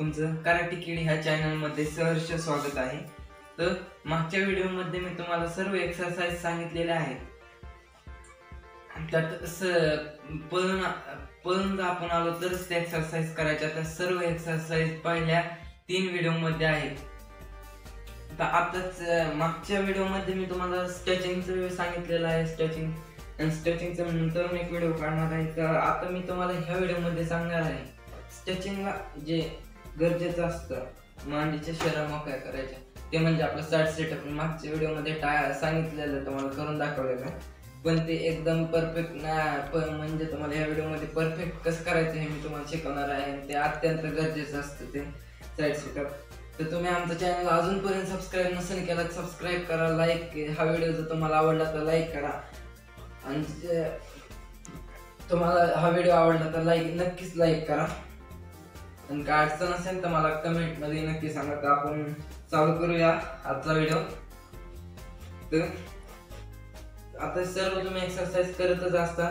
तुमचं कराटे किड ह्या चॅनलमध्ये सहर्ष स्वागत आहे। तर मागच्या व्हिडिओमध्ये मी तुम्हाला सर्व एक्सरसाइज सांगितलेल्या आहेत। त्यात पळून आपण आलो तरच त्या एक्सरसाइज करायच्या। त्या सर्व एक्सरसाइज पहिल्या 3 व्हिडिओमध्ये आहेत। तर आताच मागच्या व्हिडिओमध्ये मी तुम्हाला स्ट्रेचिंगचं सांगितलेलं आहे। स्ट्रेचिंगचा नंतर एक व्हिडिओ काढणार आहे। तर आता मी तुम्हाला ह्या व्हिडिओमध्ये सांगणार आहे स्ट्रेचिंगला जे गरजेचं असतं मांडीच्या शिरा मोकळ्या करायच्या ते म्हणजे आपलं साइड सेटअप। मागच्या व्हिडिओमध्ये सांगितलेलं तुम्हाला करून दाखवलेलं, पण ते एकदम परफेक्ट म्हणजे तुम्हाला ह्या व्हिडिओमध्ये परफेक्ट कसं करायचं हे मी तुम्हाला शिकवणार आहे। ते अत्यंत गरजेचं असतं ते साइड सेटअप। तर तुम्ही आमचं चॅनल अजूनपर्यंत सबस्क्राईब नसेल केला तर सबस्क्राईब करा, लाईक, हा व्हिडिओ जर तुम्हाला आवडला तर लाईक करा आणि तुम्हाला हा व्हिडिओ आवडला तर नक्कीच लाईक करा। आणि काय अडचण असेल तर मला कमेंट मध्ये नक्की सांगा। तर आपण चालू करूया आजचा व्हिडिओ। तर आता सर्व तुम्ही एक्सरसाइज करतच असता,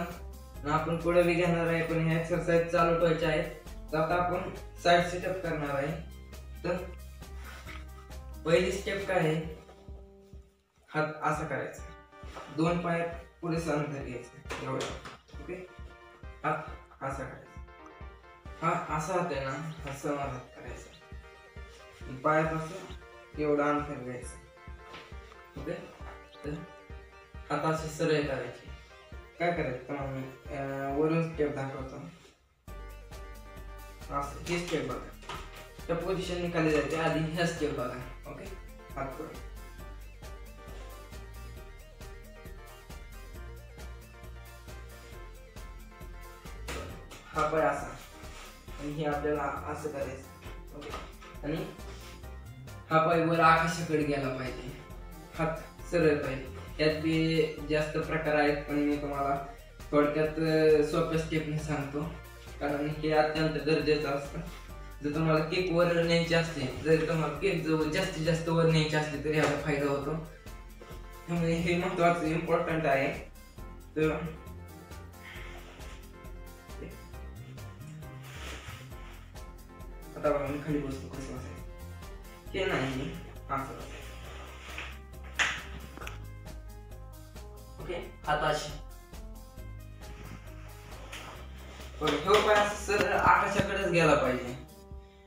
आपण पुढे बी घेणार आहे, पण हे एक्सरसाइज चालू ठेवायचे आहेत। तर आता आपण साइड सेटअप करणार आहे। तर पहिली स्टेप काय आहे, हात असा करायचा, 2 पाय पुढे अंतर घ्यायचं एवढं, ओके। हात असा करायचा, हा असा हात आहे ना, असं हात करायचा, पायापासून एवढं अंतर घ्यायचं, ओके। तर हात असे सरळ करायचे। काय करायचं वरून स्टेप दाखवतो, असं ही स्टेप बघा, त्या पोझिशनने खाली जायचे आधी, ह्या स्टेप बघा, ओके। हात पुढे, हा पाय असा, आणि हे आपल्याला असं करायचं, ओके। आणि हा पाय वर आकाशाकडे गेला पाहिजे, हात सरळ पाहिजे। यात बी जास्त प्रकार आहेत, पण मी तुम्हाला थोडक्यात सोप्या स्टेपने सांगतो, कारण हे अत्यंत गरजेचं असतं। जर तुम्हाला केक वर न्यायची असते, जर तुम्हाला केक जवळ जास्तीत जास्त वर न्यायची असते तर याचा फायदा होतो। त्यामुळे हे महत्वाचं इम्पॉर्टंट आहे। तर आता बघा मी खाली बसतो, कसं बसायचं हे नाही, असं, ओके। हात अशी बघा, पाय असं सरळ आकाशाकडेच गेला पाहिजे,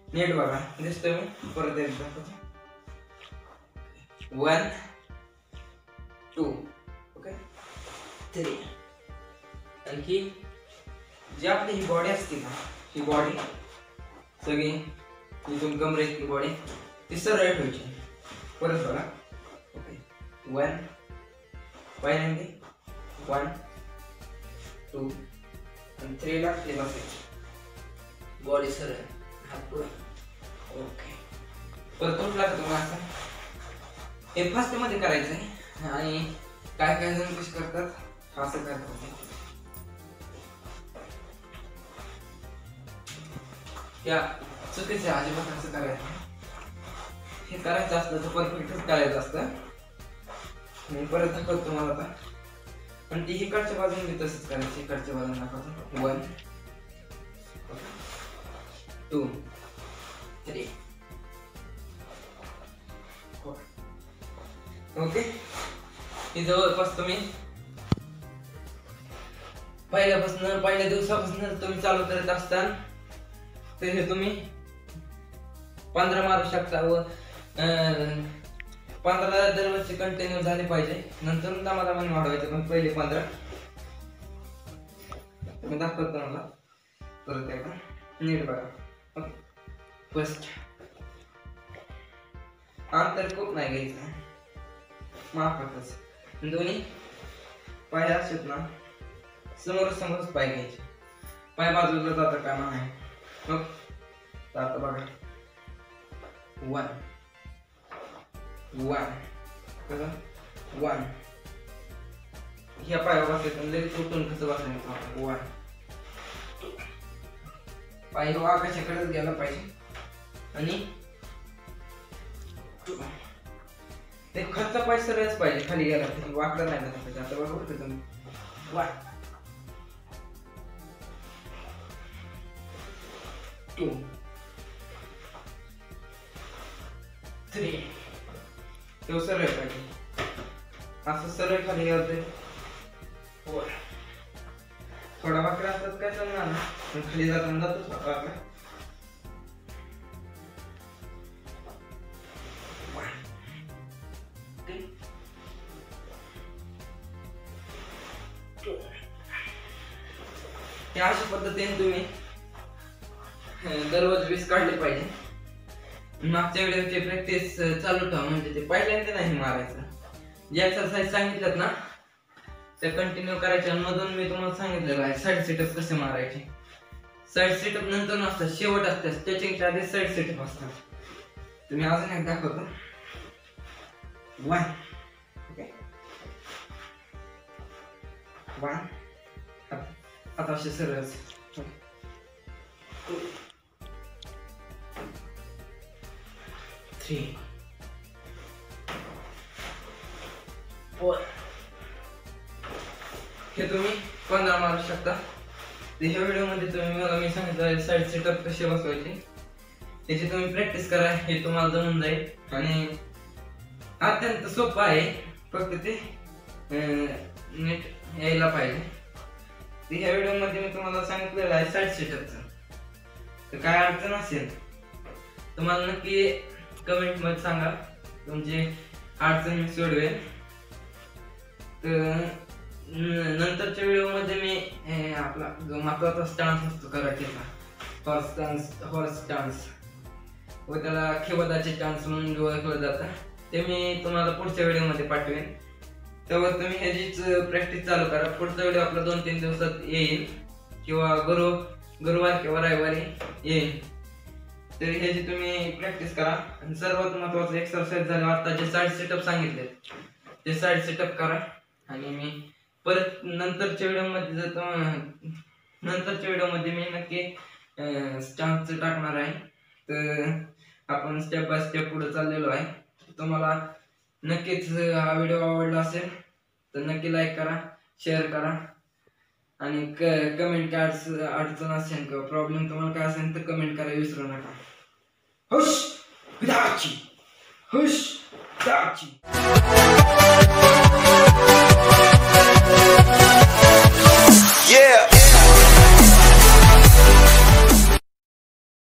नीट बघा, दिसतोय मी परत एकदा, 1 2 ओके 3। आणखी जी आपली ही बॉडी असते ना, ही बॉडी सगळी इथून कमरे इतकी बॉडी ती सरळ ठेवायची, परत बघा, ओके। 1 पहिल्यांदा 1 2 आणि 3 ला खाली बसायची, बॉडी सरळ, हात पुढे, ओके। परत उठला का तुम्ही असं, हे फास्ट मध्ये करायचं आहे। आणि काय काय जण कसे करतात, असं करतात, या चुकीचं आहे, अजिबात असं करायचं। हे करायचं असलं तर परफेक्टच करायचं असतं। मी परत दाखवतो तुम्हाला आता, पण ती इकडच्या बाजूने तसंच करायचं, इकडच्या बाजूने दाखवतो, 1 2 3 ओके। ही जवळपास तुम्ही पहिल्या दिवसापासून तुम्ही चालू करत असता, तर हे तुम्ही 15 मारू शकता व 15 दरवर्षी कंटिन्यू झाले पाहिजे, नंतर दमादमाने वाढवायचे, पण पहिले 15 मी दाखवतो मला परत एकदा, नीट बघा, ओके। फर्स्ट अंतर खूप नाही घ्यायचं, माफकच, दोन्ही पाय असतात ना समोरच पाय घ्यायचे, पाय बाजूला जाता कामा नाही, ओके। आता बघा 1 1 कसं 1, ह्या पायावर बसायचं, लगेच उठून कसं बसायचं, 1 पाय आकाशाकडेच गेला पाहिजे, आणि 2 ते खालचा पाय सरळच पाहिजे, खाली गेला पाहिजे, वाकडा नाही झाला पाहिजे। आता बघा उठतो तुम्ही, 1 2 3 तो सरळ पाहिजे, असं सरळ खाली घालतोय. 4 थोडा वाकडा असतात काय चालणार ना, पण खाली जाताना जातोच वाकडा. 1 2 या अशा पद्धतीने तुम्ही दररोज 20 काढले पाहिजे. मागच्या व्हिडिओची प्रॅक्टिस चालू ठेवा, म्हणजे ते पहिल्यांदा नाही मारायचं. जे एक्सरसाइज सांगितल्यात ना ते कंटिन्यू करायचे. आणि मधून मी तुम्हाला सांगितलेलं आहे साईड सिटअप कसे मारायचे. साईड सिटअप नंतर नसतात, शेवट असतात. स्ट्रेचिंगच्या आधी साईड सिटअप असतात. तुम्ही अजून एक दाखवतो. 1 1 आता असे सरळ 2 3 4 हे तुम्ही 15 मारू शकता. ह्या व्हिडिओ मध्ये मी सांगितलं साईड सेटअप कसे बसवायचे त्याची तुम्ही प्रॅक्टिस करा, हे तुम्हाला जमून जाईल. आणि अत्यंत सोपं आहे, फक्त ते नीट यायला पाहिजे. ह्या व्हिडिओ मध्ये मी तुम्हाला सांगितलेलं आहे साईड सेटअपचं. तर काय अडचण असेल तुम्हाला नक्की कमेंट मध्ये सांगा, तुमची अडचण मी सोडवेल. तर नंतरच्या व्हिडिओ मध्ये मी आपला जो महत्वाचा स्टान्स असतो कराटेचा, हॉर्स स्टान्स व त्याला खेवदाचे स्टान्स म्हणून ओळखलं जातं, ते मी तुम्हाला पुढच्या व्हिडिओ मध्ये पाठवेन. तेव्हा तुम्ही ह्याचीच प्रॅक्टिस चालू करा. पुढचा व्हिडिओ आपला 2-3 दिवसात येईल, किंवा गुरुवार किंवा रविवारी येईल. तर ह्याची तुम्ही प्रॅक्टिस करा. आणि सर्वात महत्वाचं एक्सरसाइज झालं आता जे साईड सेटअप सांगितले ते साईड सेटअप करा. आणि मी परत नंतरच्या व्हिडिओ मध्ये मी नक्की स्टान्स टाकणार आहे. तर आपण स्टेप बाय स्टेप पुढे चाललेलो आहे. तुम्हाला नक्कीच हा व्हिडिओ आवडला असेल तर नक्की लाईक करा, शेअर करा. आणि कमेंट काय अडचण असेल किंवा प्रॉब्लेम तुम्हाला काय असेल तर कमेंट करायला विसरू नका. हुश विदाची, हुश दाची. Yeah.